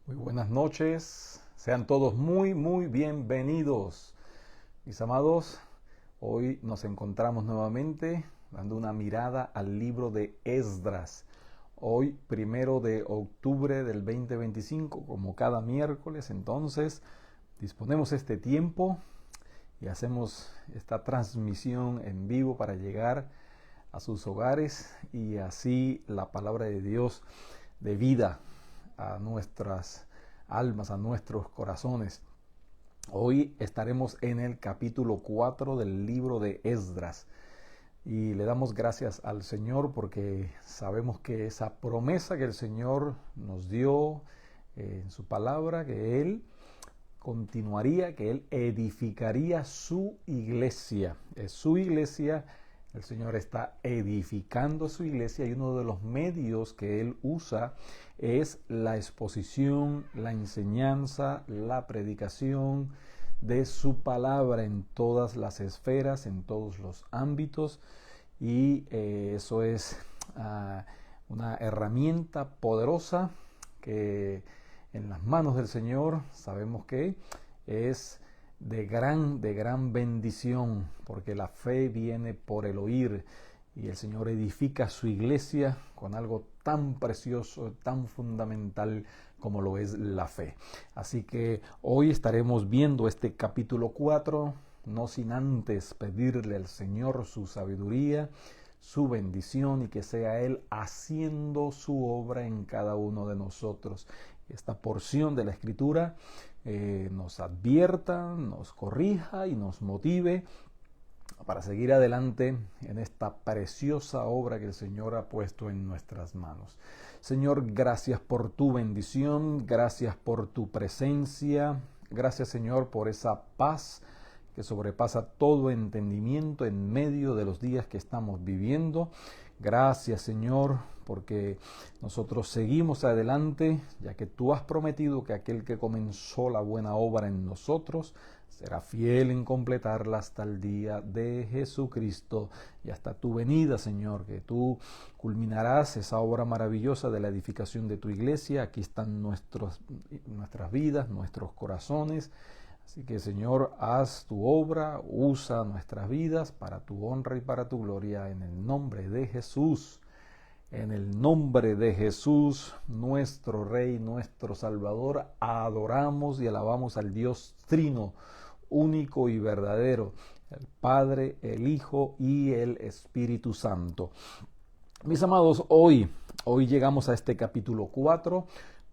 Muy buenas noches, sean todos muy bienvenidos. Mis amados, hoy nos encontramos nuevamente dando una mirada al libro de Esdras. Hoy, 1 de octubre del 2025, como cada miércoles, entonces disponemos este tiempo y hacemos esta transmisión en vivo para llegar a sus hogares y así la palabra de Dios de vida a nuestras almas, a nuestros corazones. Hoy estaremos en el capítulo 4 del libro de Esdras y le damos gracias al Señor porque sabemos que esa promesa que el Señor nos dio en su palabra, que Él continuaría, que Él edificaría su iglesia. Es su iglesia. El Señor está edificando su iglesia y uno de los medios que Él usa es la exposición, la enseñanza, la predicación de su palabra en todas las esferas, en todos los ámbitos. Y eso es una herramienta poderosa que en las manos del Señor sabemos que es de gran bendición, porque la fe viene por el oír y el Señor edifica su iglesia con algo tan precioso, tan fundamental como lo es la fe. Así que hoy estaremos viendo este capítulo 4, no sin antes pedirle al Señor su sabiduría, su bendición y que sea Él haciendo su obra en cada uno de nosotros. Esta porción de la Escritura nos advierta, nos corrija y nos motive para seguir adelante en esta preciosa obra que el Señor ha puesto en nuestras manos. Señor, gracias por tu bendición, gracias por tu presencia, gracias Señor por esa paz que sobrepasa todo entendimiento en medio de los días que estamos viviendo. Gracias Señor, porque nosotros seguimos adelante, ya que tú has prometido que aquel que comenzó la buena obra en nosotros será fiel en completarla hasta el día de Jesucristo y hasta tu venida, Señor, que tú culminarás esa obra maravillosa de la edificación de tu iglesia. Aquí están nuestras vidas, nuestros corazones. Así que, Señor, haz tu obra, usa nuestras vidas para tu honra y para tu gloria, en el nombre de Jesús. En el nombre de Jesús, nuestro Rey, nuestro Salvador, adoramos y alabamos al Dios Trino, único y verdadero, el Padre, el Hijo y el Espíritu Santo. Mis amados, hoy llegamos a este capítulo 4,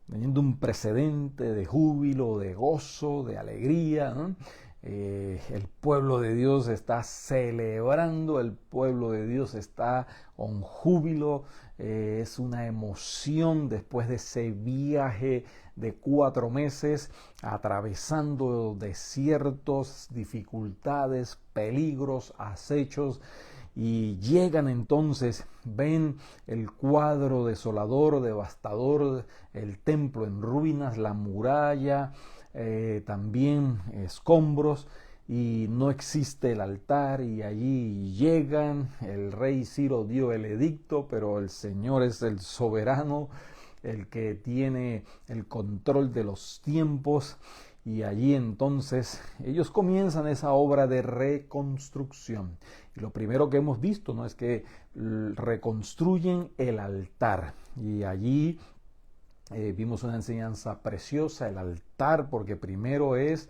teniendo un precedente de júbilo, de gozo, de alegría, ¿no? El pueblo de Dios está celebrando, el pueblo de Dios está con júbilo, es una emoción después de ese viaje de 4 meses, atravesando desiertos, dificultades, peligros, acechos, y llegan entonces, ven el cuadro desolador, devastador, el templo en ruinas, la muralla, también escombros, y no existe el altar, y allí llegan, el rey Ciro dio el edicto, pero el Señor es el soberano, el que tiene el control de los tiempos, y allí entonces ellos comienzan esa obra de reconstrucción. Y lo primero que hemos visto, ¿no?, es que reconstruyen el altar. Y allí vimos una enseñanza preciosa, el altar, porque primero es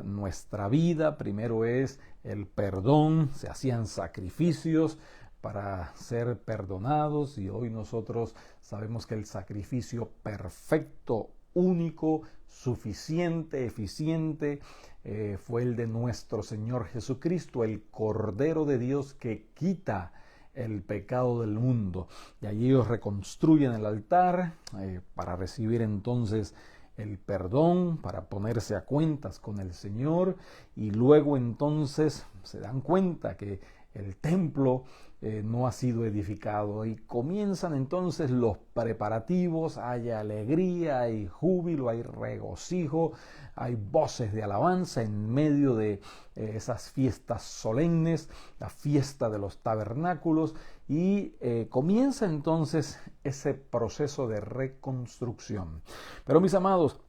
nuestra vida, primero es el perdón, se hacían sacrificios para ser perdonados, y hoy nosotros sabemos que el sacrificio perfecto, único, suficiente, eficiente, fue el de nuestro Señor Jesucristo, el Cordero de Dios que quita el pecado del mundo. Y allí ellos reconstruyen el altar para recibir entonces el perdón, para ponerse a cuentas con el Señor, y luego entonces se dan cuenta que el templo no ha sido edificado. Y comienzan entonces los preparativos, hay alegría, hay júbilo, hay regocijo, hay voces de alabanza en medio de esas fiestas solemnes, la fiesta de los tabernáculos, y comienza entonces ese proceso de reconstrucción. Pero mis amados,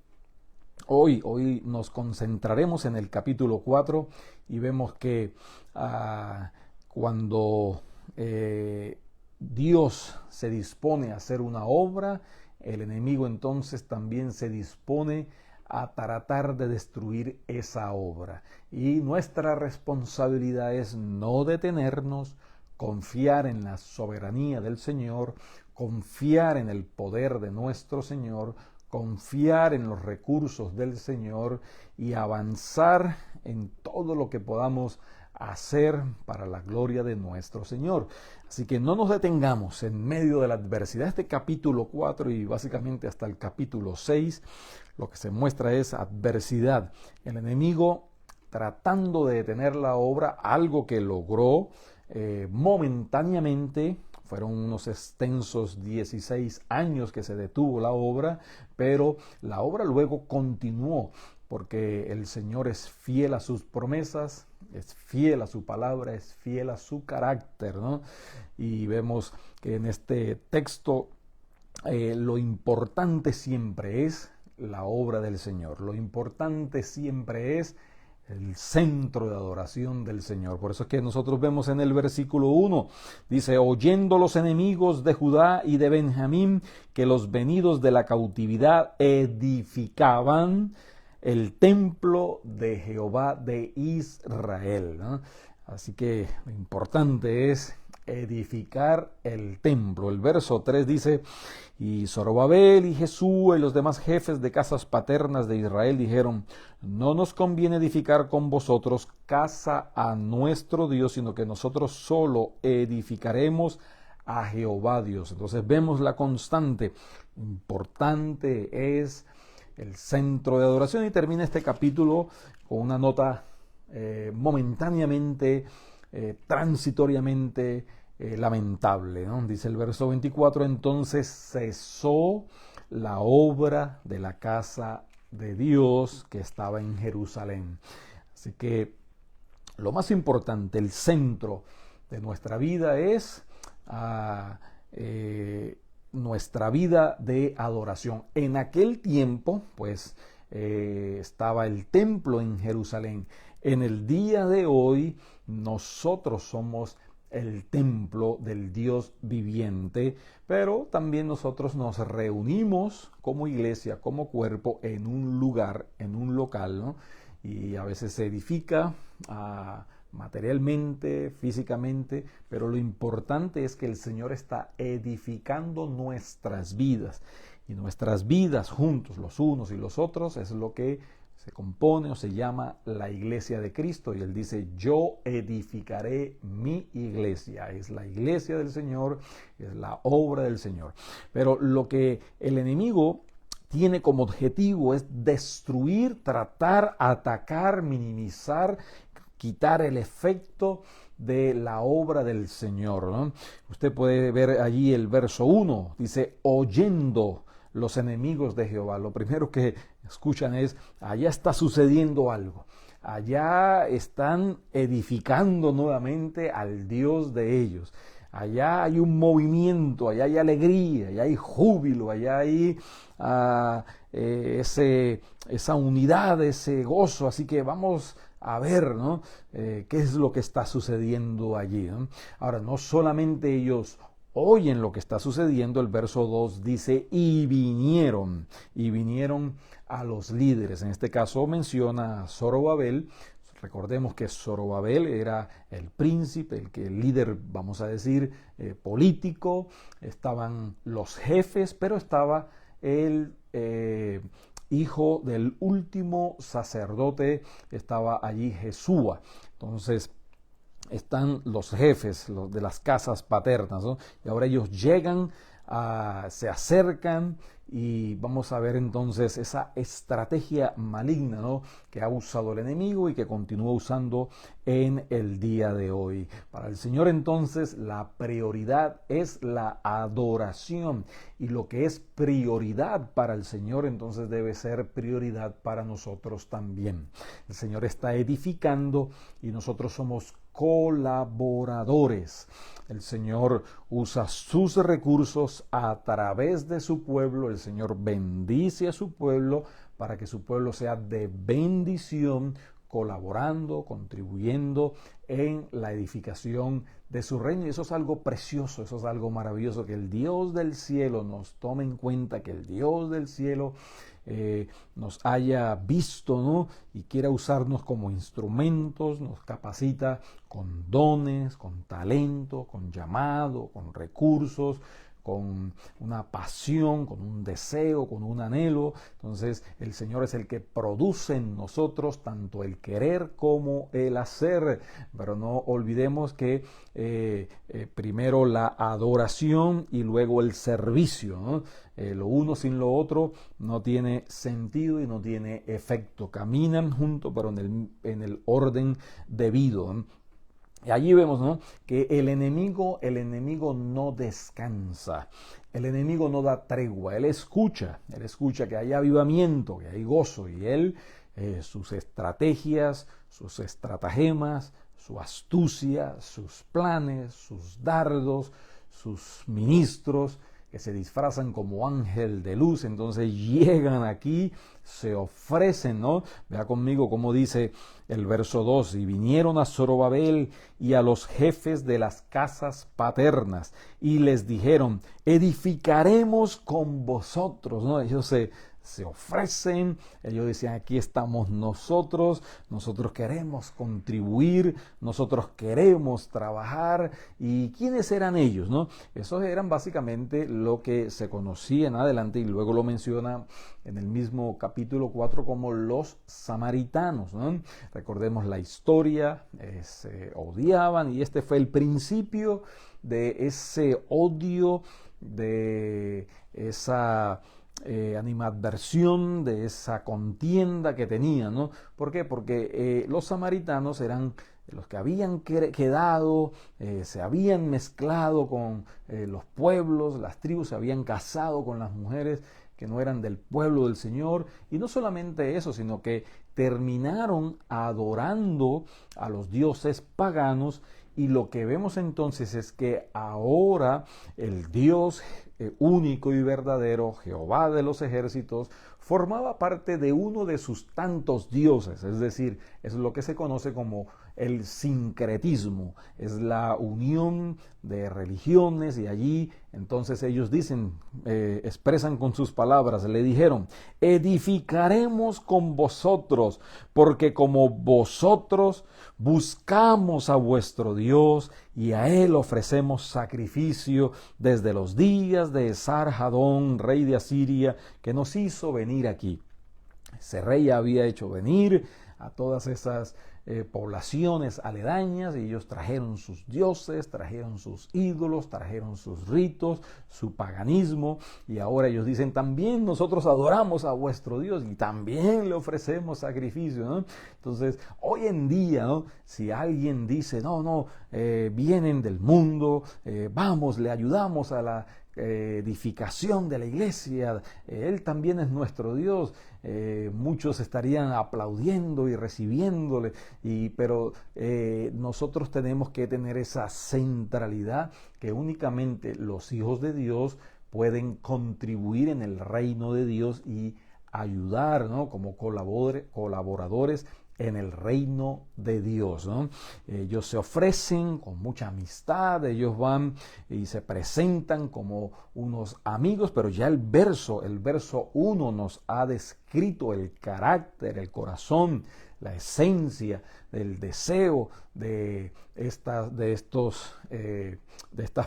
hoy nos concentraremos en el capítulo 4 y vemos que cuando Dios se dispone a hacer una obra, el enemigo entonces también se dispone a tratar de destruir esa obra. Y nuestra responsabilidad es no detenernos, confiar en la soberanía del Señor, confiar en el poder de nuestro Señor, confiar en los recursos del Señor y avanzar en todo lo que podamos hacer para la gloria de nuestro Señor. Así que no nos detengamos en medio de la adversidad. Este capítulo 4 y básicamente hasta el capítulo 6, lo que se muestra es adversidad. El enemigo tratando de detener la obra, algo que logró momentáneamente. Fueron unos extensos 16 años que se detuvo la obra, pero la obra luego continuó, porque el Señor es fiel a sus promesas, es fiel a su palabra, es fiel a su carácter, ¿no? Y vemos que en este texto lo importante siempre es la obra del Señor, lo importante siempre es el centro de adoración del Señor. Por eso es que nosotros vemos en el versículo 1, dice, oyendo los enemigos de Judá y de Benjamín que los venidos de la cautividad edificaban el templo de Jehová de Israel, ¿no? Así que lo importante es edificar el templo. El verso 3 dice, y Zorobabel y Jesús y los demás jefes de casas paternas de Israel dijeron, no nos conviene edificar con vosotros casa a nuestro Dios, sino que nosotros solo edificaremos a Jehová Dios. Entonces vemos la constante. Importante es el centro de adoración, y termina este capítulo con una nota momentáneamente, transitoriamente lamentable, ¿no? Dice el verso 24, entonces cesó la obra de la casa de Dios que estaba en Jerusalén. Así que lo más importante, el centro de nuestra vida es nuestra vida de adoración. En aquel tiempo, pues, estaba el templo en Jerusalén. En el día de hoy, nosotros somos el templo del Dios viviente, pero también nosotros nos reunimos como iglesia, como cuerpo, en un lugar, en un local, ¿no? Y a veces se edifica materialmente, físicamente, pero lo importante es que el Señor está edificando nuestras vidas, y nuestras vidas juntos, los unos y los otros, es lo que se compone o se llama la iglesia de Cristo. Y Él dice, yo edificaré mi iglesia. Es la iglesia del Señor, es la obra del Señor. Pero lo que el enemigo tiene como objetivo es destruir, tratar, atacar, minimizar, quitar el efecto de la obra del Señor, ¿no? Usted puede ver allí el verso 1, dice, oyendo los enemigos de Jehová. Lo primero que escuchan es, allá está sucediendo algo. Allá están edificando nuevamente al Dios de ellos. Allá hay un movimiento, allá hay alegría, allá hay júbilo, allá hay esa unidad, ese gozo. Así que vamos a ver, ¿no? Qué es lo que está sucediendo allí, ¿no? Ahora, no solamente ellos oyen lo que está sucediendo, el verso 2 dice, y vinieron a los líderes. En este caso menciona a Zorobabel. Recordemos que Zorobabel era el príncipe, el líder, vamos a decir, político. Estaban los jefes, pero estaba el hijo del último sacerdote, estaba allí Jesúa. Entonces están los jefes de las casas paternas, ¿no? Y ahora ellos llegan se acercan y vamos a ver entonces esa estrategia maligna, ¿no?, que ha usado el enemigo y que continúa usando en el día de hoy. Para el Señor entonces la prioridad es la adoración, y lo que es prioridad para el Señor entonces debe ser prioridad para nosotros también. El Señor está edificando y nosotros somos colaboradores. El Señor usa sus recursos a través de su pueblo. El Señor bendice a su pueblo para que su pueblo sea de bendición, colaborando, contribuyendo en la edificación de su reino. Y eso es algo precioso, eso es algo maravilloso, que el Dios del cielo nos tome en cuenta, que el Dios del cielo nos haya visto, ¿no?, y quiera usarnos como instrumentos, nos capacita con dones, con talento, con llamado, con recursos, con una pasión, con un deseo, con un anhelo. Entonces el Señor es el que produce en nosotros tanto el querer como el hacer. Pero no olvidemos que primero la adoración y luego el servicio, ¿no? Lo uno sin lo otro no tiene sentido y no tiene efecto. Caminan juntos, pero en el orden debido, ¿no? Y allí vemos, ¿no?, que el enemigo no descansa, el enemigo no da tregua, él escucha que hay avivamiento, que hay gozo, y él, sus estrategias, sus estratagemas, su astucia, sus planes, sus dardos, sus ministros, que se disfrazan como ángel de luz, entonces llegan aquí, se ofrecen, ¿no? Vea conmigo cómo dice el verso 2, y vinieron a Zorobabel y a los jefes de las casas paternas, y les dijeron, edificaremos con vosotros, ¿no? Ellos se ofrecen, ellos decían, aquí estamos nosotros queremos contribuir, nosotros queremos trabajar. ¿Y quiénes eran ellos, no? Esos eran básicamente lo que se conocía en adelante, y luego lo menciona en el mismo capítulo 4 como los samaritanos, ¿no? Recordemos la historia, se odiaban, y este fue el principio de ese odio, de esa animadversión, de esa contienda que tenían, ¿no? ¿Por qué? Porque los samaritanos eran los que habían quedado, se habían mezclado con los pueblos, las tribus, se habían casado con las mujeres que no eran del pueblo del Señor, y no solamente eso, sino que terminaron adorando a los dioses paganos. Y lo que vemos entonces es que ahora el Dios único y verdadero, Jehová de los ejércitos, formaba parte de uno de sus tantos dioses, es decir, es lo que se conoce como el sincretismo, es la unión de religiones, y allí entonces ellos dicen, expresan con sus palabras, le dijeron, edificaremos con vosotros, porque como vosotros buscamos a vuestro Dios y a él ofrecemos sacrificio desde los días de Esarhadón, rey de Asiria, que nos hizo venir aquí. Ese rey había hecho venir a todas esas poblaciones aledañas, y ellos trajeron sus dioses, trajeron sus ídolos, trajeron sus ritos, su paganismo, y ahora ellos dicen, también nosotros adoramos a vuestro Dios y también le ofrecemos sacrificio, ¿no? Entonces, hoy en día, ¿no?, si alguien dice, vienen del mundo, vamos, le ayudamos a la edificación de la iglesia, él también es nuestro Dios, muchos estarían aplaudiendo y recibiéndole, pero nosotros tenemos que tener esa centralidad, que únicamente los hijos de Dios pueden contribuir en el reino de Dios y ayudar, ¿no?, como colaboradores en el reino de Dios, ¿no? Ellos se ofrecen con mucha amistad, ellos van y se presentan como unos amigos, pero ya el verso 1 nos ha descrito el carácter, el corazón, la esencia del deseo de estas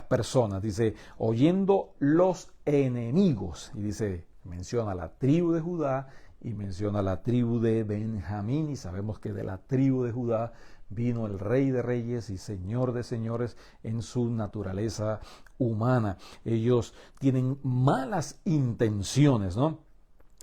personas. Dice, oyendo los enemigos, y dice, menciona la tribu de Judá y menciona la tribu de Benjamín, y sabemos que de la tribu de Judá vino el Rey de Reyes y Señor de Señores en su naturaleza humana. Ellos tienen malas intenciones, ¿no?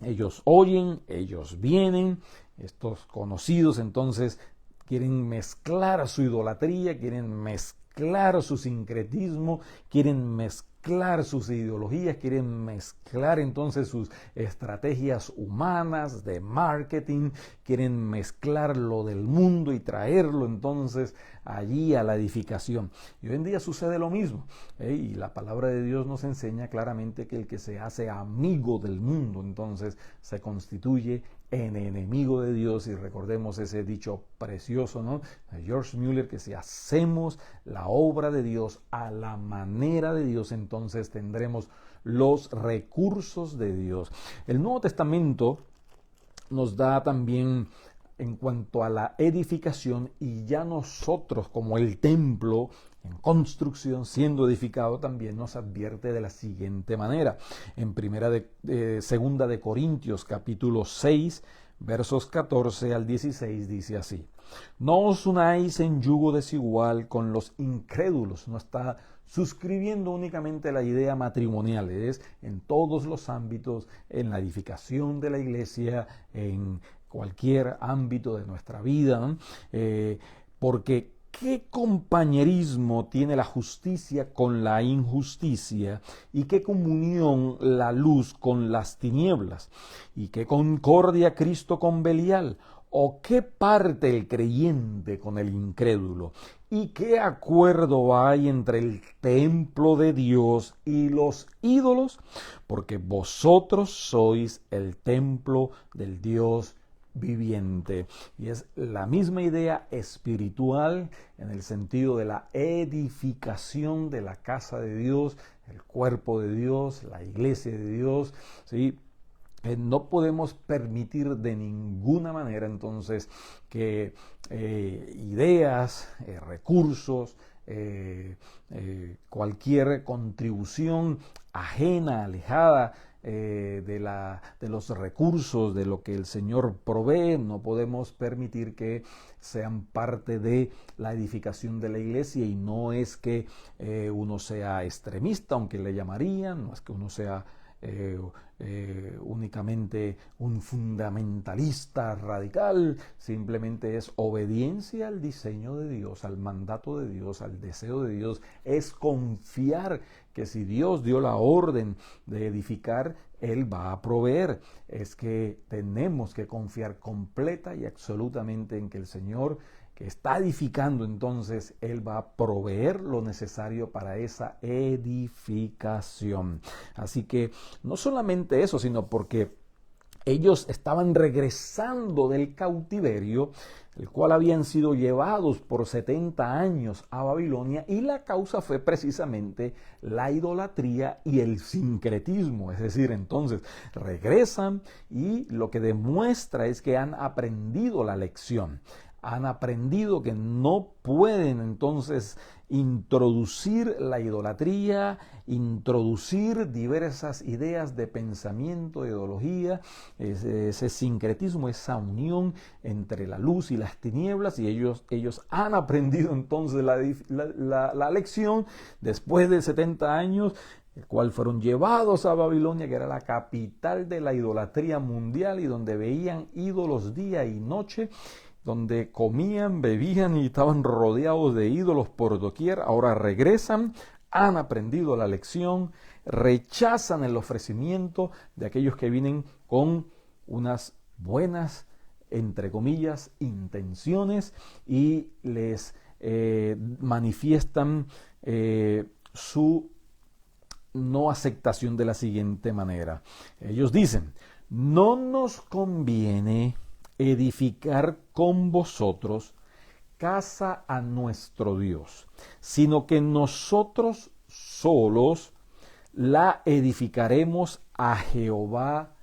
Ellos oyen, ellos vienen, estos conocidos entonces quieren mezclar su idolatría, quieren mezclar su sincretismo, quieren mezclar sus ideologías, quieren mezclar entonces sus estrategias humanas de marketing, quieren mezclar lo del mundo y traerlo entonces allí a la edificación. Y hoy en día sucede lo mismo, y la palabra de Dios nos enseña claramente que el que se hace amigo del mundo entonces se constituye en enemigo de Dios. Y recordemos ese dicho precioso, ¿no?, de George Mueller, que si hacemos la obra de Dios a la manera de Dios, entonces tendremos los recursos de Dios. El Nuevo Testamento nos da también en cuanto a la edificación, y ya nosotros como el templo en construcción, siendo edificado, también nos advierte de la siguiente manera. En segunda de Corintios capítulo 6, versos 14 al 16 dice así: no os unáis en yugo desigual con los incrédulos. No está suscribiendo únicamente la idea matrimonial, es en todos los ámbitos, en la edificación de la iglesia, en cualquier ámbito de nuestra vida, ¿no? Porque ¿qué compañerismo tiene la justicia con la injusticia? ¿Y qué comunión la luz con las tinieblas? ¿Y qué concordia Cristo con Belial? ¿O qué parte el creyente con el incrédulo? ¿Y qué acuerdo hay entre el templo de Dios y los ídolos? Porque vosotros sois el templo del Dios viviente. Y es la misma idea espiritual en el sentido de la edificación de la casa de Dios, el cuerpo de Dios, la iglesia de Dios, ¿sí? No podemos permitir de ninguna manera entonces que ideas, recursos, cualquier contribución ajena, alejada de los recursos, de lo que el Señor provee, no podemos permitir que sean parte de la edificación de la iglesia. Y no es que uno sea extremista, aunque le llamarían, no es que uno sea únicamente un fundamentalista radical, simplemente es obediencia al diseño de Dios, al mandato de Dios, al deseo de Dios. Es confiar que si Dios dio la orden de edificar, Él va a proveer. Es que tenemos que confiar completa y absolutamente en que el Señor, que está edificando, entonces Él va a proveer lo necesario para esa edificación. Así que no solamente eso, sino porque ellos estaban regresando del cautiverio, el cual habían sido llevados por 70 años a Babilonia, y la causa fue precisamente la idolatría y el sincretismo. Es decir, entonces regresan y lo que demuestra es que han aprendido la lección. Han aprendido que no pueden entonces introducir la idolatría, introducir diversas ideas de pensamiento, de ideología, ese sincretismo, esa unión entre la luz y las tinieblas. Y ellos han aprendido entonces la lección después de 70 años, el cual fueron llevados a Babilonia, que era la capital de la idolatría mundial, y donde veían ídolos día y noche, donde comían, bebían y estaban rodeados de ídolos por doquier. Ahora regresan, han aprendido la lección, rechazan el ofrecimiento de aquellos que vienen con unas buenas, entre comillas, intenciones, y les manifiestan su no aceptación de la siguiente manera. Ellos dicen: no nos conviene edificar con vosotros casa a nuestro Dios, sino que nosotros solos la edificaremos a Jehová,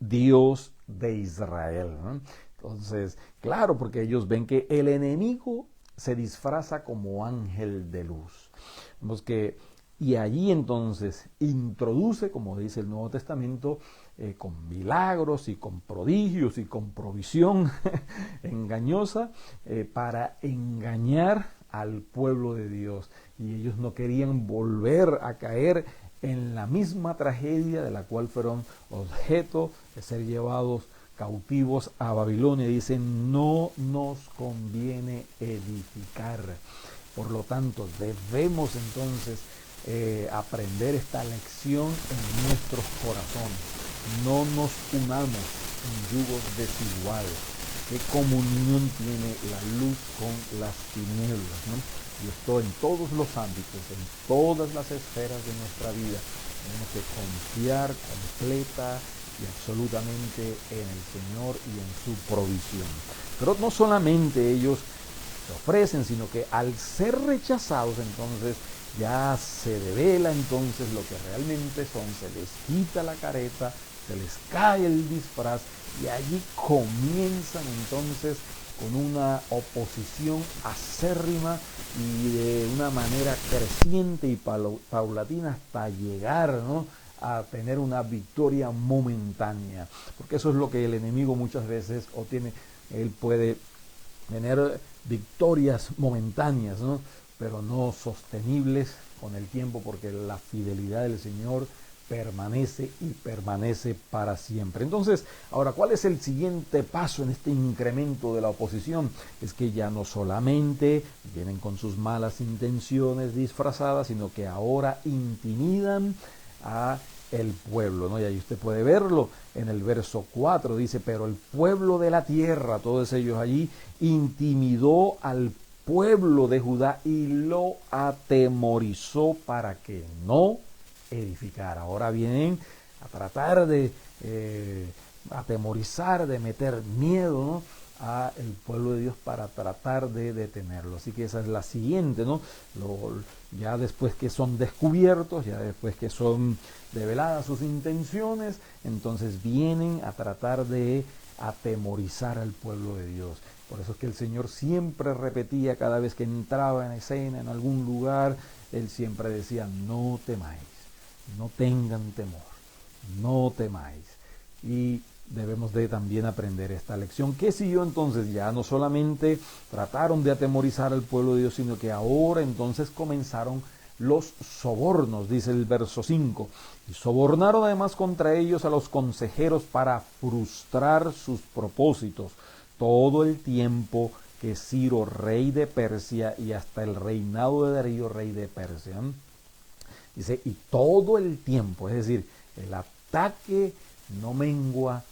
Dios de Israel, ¿no? Entonces, claro, porque ellos ven que el enemigo se disfraza como ángel de luz. Vemos que y allí entonces introduce, como dice el Nuevo Testamento, con milagros y con prodigios y con provisión engañosa para engañar al pueblo de Dios. Y ellos no querían volver a caer en la misma tragedia de la cual fueron objeto de ser llevados cautivos a Babilonia. Dicen, no nos conviene edificar. Por lo tanto, debemos entonces aprender esta lección en nuestros corazones. No nos unamos en yugos desiguales. ¿Qué comunión tiene la luz con las tinieblas, ¿no? Y esto en todos los ámbitos, en todas las esferas de nuestra vida. Tenemos que confiar completa y absolutamente en el Señor y en su provisión. Pero no solamente ellos se ofrecen, sino que al ser rechazados, entonces ya se devela entonces lo que realmente son, se les quita la careta, se les cae el disfraz y allí comienzan entonces con una oposición acérrima y de una manera creciente y paulatina hasta llegar, ¿no?, a tener una victoria momentánea, porque eso es lo que el enemigo muchas veces obtiene. Él puede tener victorias momentáneas, ¿no?, pero no sostenibles con el tiempo, porque la fidelidad del Señor permanece y permanece para siempre. Entonces, ahora, ¿cuál es el siguiente paso en este incremento de la oposición? Es que ya no solamente vienen con sus malas intenciones disfrazadas, sino que ahora intimidan a el pueblo, ¿no? Y ahí usted puede verlo en el verso 4, dice, pero el pueblo de la tierra, todos ellos allí, intimidó al pueblo de Judá y lo atemorizó para que no edificar. Ahora vienen a tratar de atemorizar, de meter miedo, ¿no?, a el pueblo de Dios para tratar de detenerlo. Así que esa es la siguiente, ¿no? Ya después que son descubiertos, ya después que son develadas sus intenciones, entonces vienen a tratar de atemorizar al pueblo de Dios. Por eso es que el Señor siempre repetía cada vez que entraba en escena, en algún lugar, Él siempre decía, no temáis. No tengan temor, no temáis. Y debemos de también aprender esta lección. ¿Qué siguió entonces? Ya no solamente trataron de atemorizar al pueblo de Dios, sino que ahora entonces comenzaron los sobornos, dice el verso 5. Y sobornaron además contra ellos a los consejeros para frustrar sus propósitos todo el tiempo que Ciro, rey de Persia, y hasta el reinado de Darío, rey de Persia. Dice, y todo el tiempo, es decir, el ataque no mengua,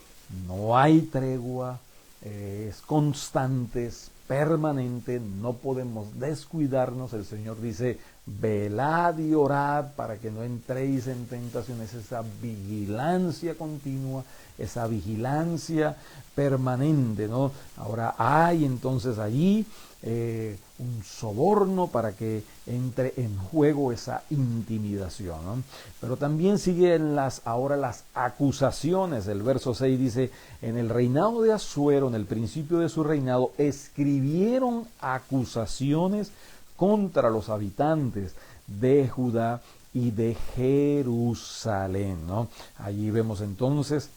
no hay tregua, es constante, es permanente, no podemos descuidarnos. El Señor dice, velad y orad para que no entréis en tentaciones. Esa vigilancia continua, esa vigilancia permanente, ¿no? Ahora hay entonces allí un soborno para que entre en juego esa intimidación, ¿no? Pero también siguen ahora las acusaciones. El verso 6 dice, en el reinado de Asuero, en el principio de su reinado, escribieron acusaciones contra los habitantes de Judá y de Jerusalén, ¿no? Allí vemos entonces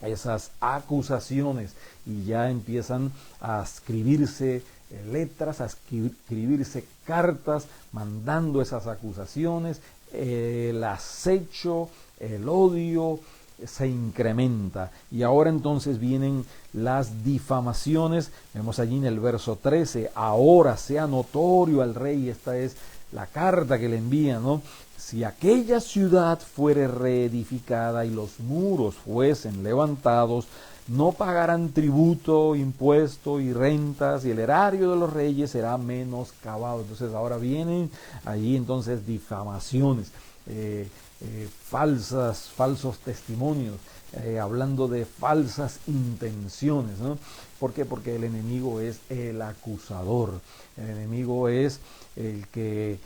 esas acusaciones y ya empiezan a escribirse letras, a escribirse cartas mandando esas acusaciones. El acecho, el odio se incrementa y ahora entonces vienen las difamaciones. Vemos allí en el verso 13, ahora sea notorio al rey, esta es la carta que le envían, ¿no? Si aquella ciudad fuere reedificada y los muros fuesen levantados, no pagarán tributo, impuesto y rentas, y el erario de los reyes será menoscabado. Entonces ahora vienen allí entonces difamaciones, falsos testimonios, hablando de falsas intenciones, ¿no? ¿Por qué? Porque el enemigo es el acusador, el enemigo es el que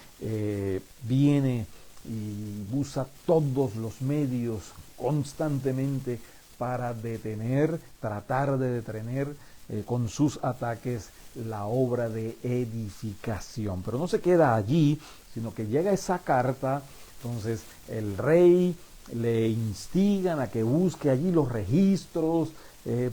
viene y usa todos los medios constantemente para tratar de detener con sus ataques la obra de edificación. Pero no se queda allí, sino que llega esa carta. Entonces el rey le instigan a que busque allí los registros,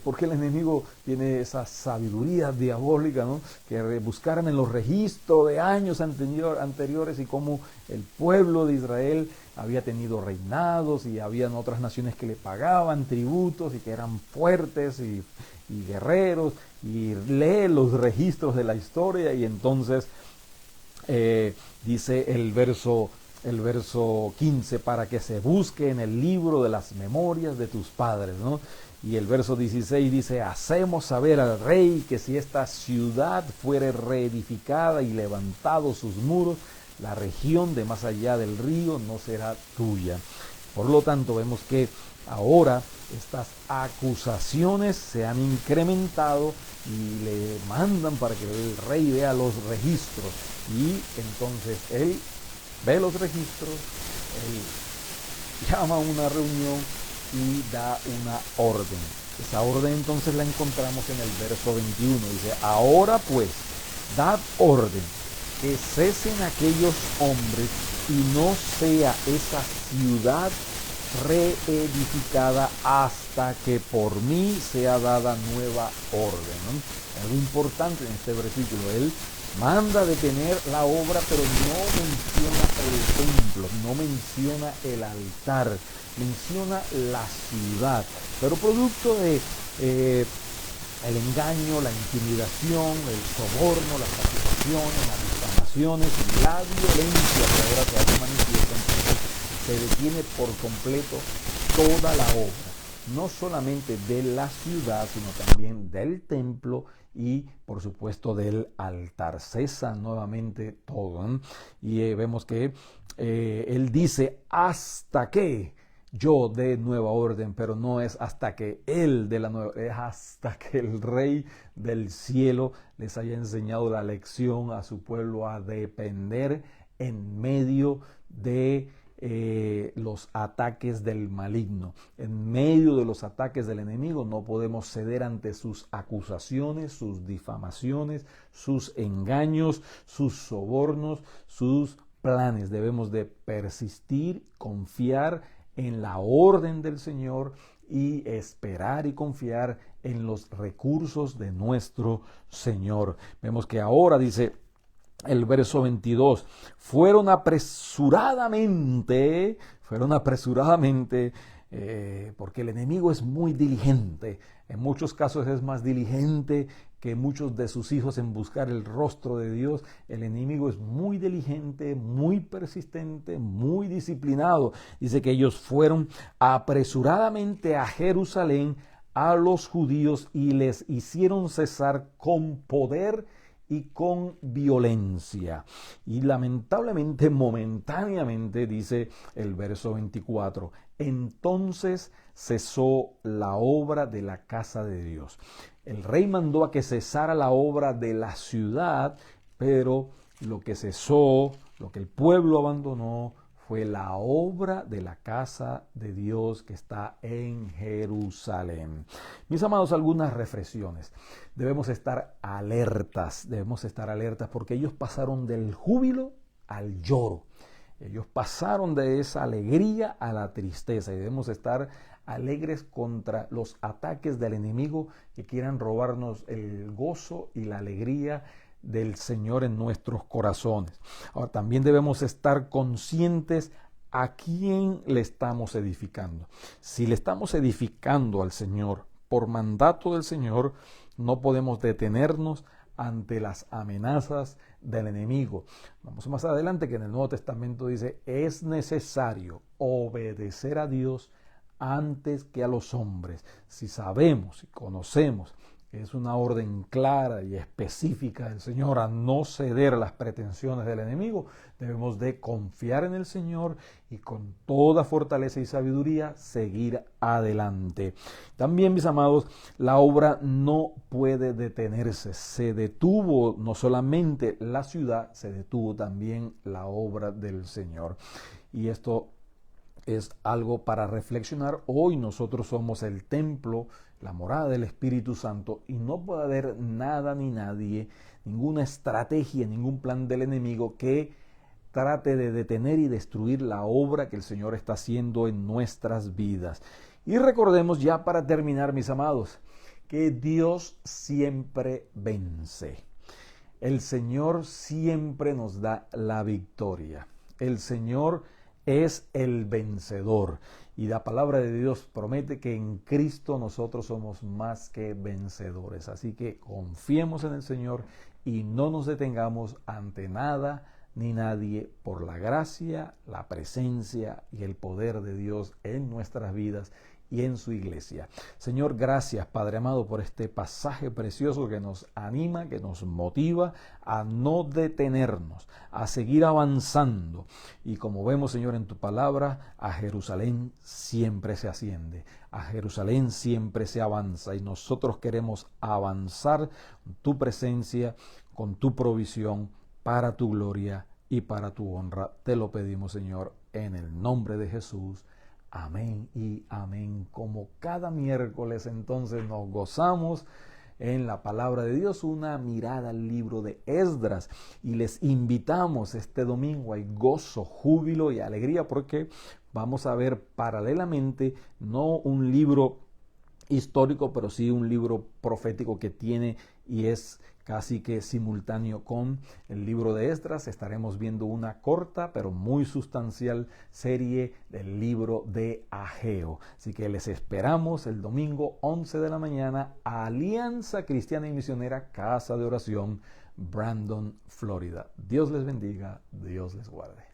porque el enemigo tiene esa sabiduría diabólica, ¿no? Que buscaran en los registros de años anteriores y cómo el pueblo de Israel había tenido reinados y habían otras naciones que le pagaban tributos y que eran fuertes y guerreros, y lee los registros de la historia y entonces dice el verso 15, para que se busque en el libro de las memorias de tus padres, ¿no? Y el verso 16 dice, hacemos saber al rey que si esta ciudad fuere reedificada y levantados sus muros, la región de más allá del río no será tuya. Por lo tanto, vemos que ahora estas acusaciones se han incrementado y le mandan para que el rey vea los registros. Y entonces él ve los registros, él llama a una reunión y da una orden. Esa orden entonces la encontramos en el verso 21. Dice, ahora pues, dad orden que cesen aquellos hombres y no sea esa ciudad reedificada hasta que por mí sea dada nueva orden, ¿no? Algo importante en este versículo, él manda detener la obra, pero no menciona el templo, no menciona el altar, menciona la ciudad, pero producto de el engaño, la intimidación, el soborno, las acusaciones, las difamaciones, la violencia que ahora se hace manifiesta, entonces se detiene por completo toda la obra, no solamente de la ciudad, sino también del templo y por supuesto del altar. Cesa nuevamente todo, ¿no? Y vemos que él dice hasta que yo dé nueva orden, pero no es hasta que él dé la nueva, es hasta que el rey del cielo les haya enseñado la lección a su pueblo a depender en medio de los ataques del maligno. En medio de los ataques del enemigo no podemos ceder ante sus acusaciones, sus difamaciones, sus engaños, sus sobornos, sus planes. Debemos de persistir, confiar en la orden del Señor y esperar y confiar en los recursos de nuestro Señor. Vemos que ahora dice el verso 22, fueron apresuradamente, porque el enemigo es muy diligente. En muchos casos es más diligente que muchos de sus hijos en buscar el rostro de Dios. El enemigo es muy diligente, muy persistente, muy disciplinado. Dice que ellos fueron apresuradamente a Jerusalén a los judíos y les hicieron cesar con poder y con violencia. Y lamentablemente, momentáneamente, dice el verso 24, entonces cesó la obra de la casa de Dios. El rey mandó a que cesara la obra de la ciudad, pero lo que cesó, lo que el pueblo abandonó, fue la obra de la casa de Dios que está en Jerusalén. Mis amados, algunas reflexiones. Debemos estar alertas porque ellos pasaron del júbilo al lloro. Ellos pasaron de esa alegría a la tristeza y debemos estar alegres contra los ataques del enemigo que quieran robarnos el gozo y la alegría del Señor en nuestros corazones. Ahora, también debemos estar conscientes a quién le estamos edificando. Si le estamos edificando al Señor por mandato del Señor, no podemos detenernos ante las amenazas del enemigo. Vamos más adelante que en el Nuevo Testamento dice, es necesario obedecer a Dios antes que a los hombres. Si sabemos y conocemos que es una orden clara y específica del Señor a no ceder a las pretensiones del enemigo, debemos de confiar en el Señor y con toda fortaleza y sabiduría seguir adelante. También, mis amados, la obra no puede detenerse. Se detuvo no solamente la ciudad, se detuvo también la obra del Señor. Y esto es algo para reflexionar. Hoy nosotros somos el templo, la morada del Espíritu Santo, y no puede haber nada ni nadie, ninguna estrategia, ningún plan del enemigo que trate de detener y destruir la obra que el Señor está haciendo en nuestras vidas. Y recordemos ya para terminar, mis amados, que Dios siempre vence. El Señor siempre nos da la victoria. El Señor es el vencedor. Y la palabra de Dios promete que en Cristo nosotros somos más que vencedores. Así que confiemos en el Señor y no nos detengamos ante nada ni nadie por la gracia, la presencia y el poder de Dios en nuestras vidas y en su iglesia. Señor, gracias, Padre amado, por este pasaje precioso que nos anima, que nos motiva a no detenernos, a seguir avanzando. Y como vemos, Señor, en tu palabra, a Jerusalén siempre se asciende, a Jerusalén siempre se avanza, y nosotros queremos avanzar con tu presencia, con tu provisión, para tu gloria y para tu honra. Te lo pedimos, Señor, en el nombre de Jesús. Amén y amén. Como cada miércoles, entonces nos gozamos en la palabra de Dios, una mirada al libro de Esdras, y les invitamos este domingo. Hay gozo, júbilo y alegría, porque vamos a ver paralelamente no un libro histórico, pero sí un libro profético que tiene y es casi que simultáneo con el libro de Esdras. Estaremos viendo una corta pero muy sustancial serie del libro de Ageo. Así que les esperamos el domingo 11 de la mañana, Alianza Cristiana y Misionera, Casa de Oración, Brandon, Florida. Dios les bendiga, Dios les guarde.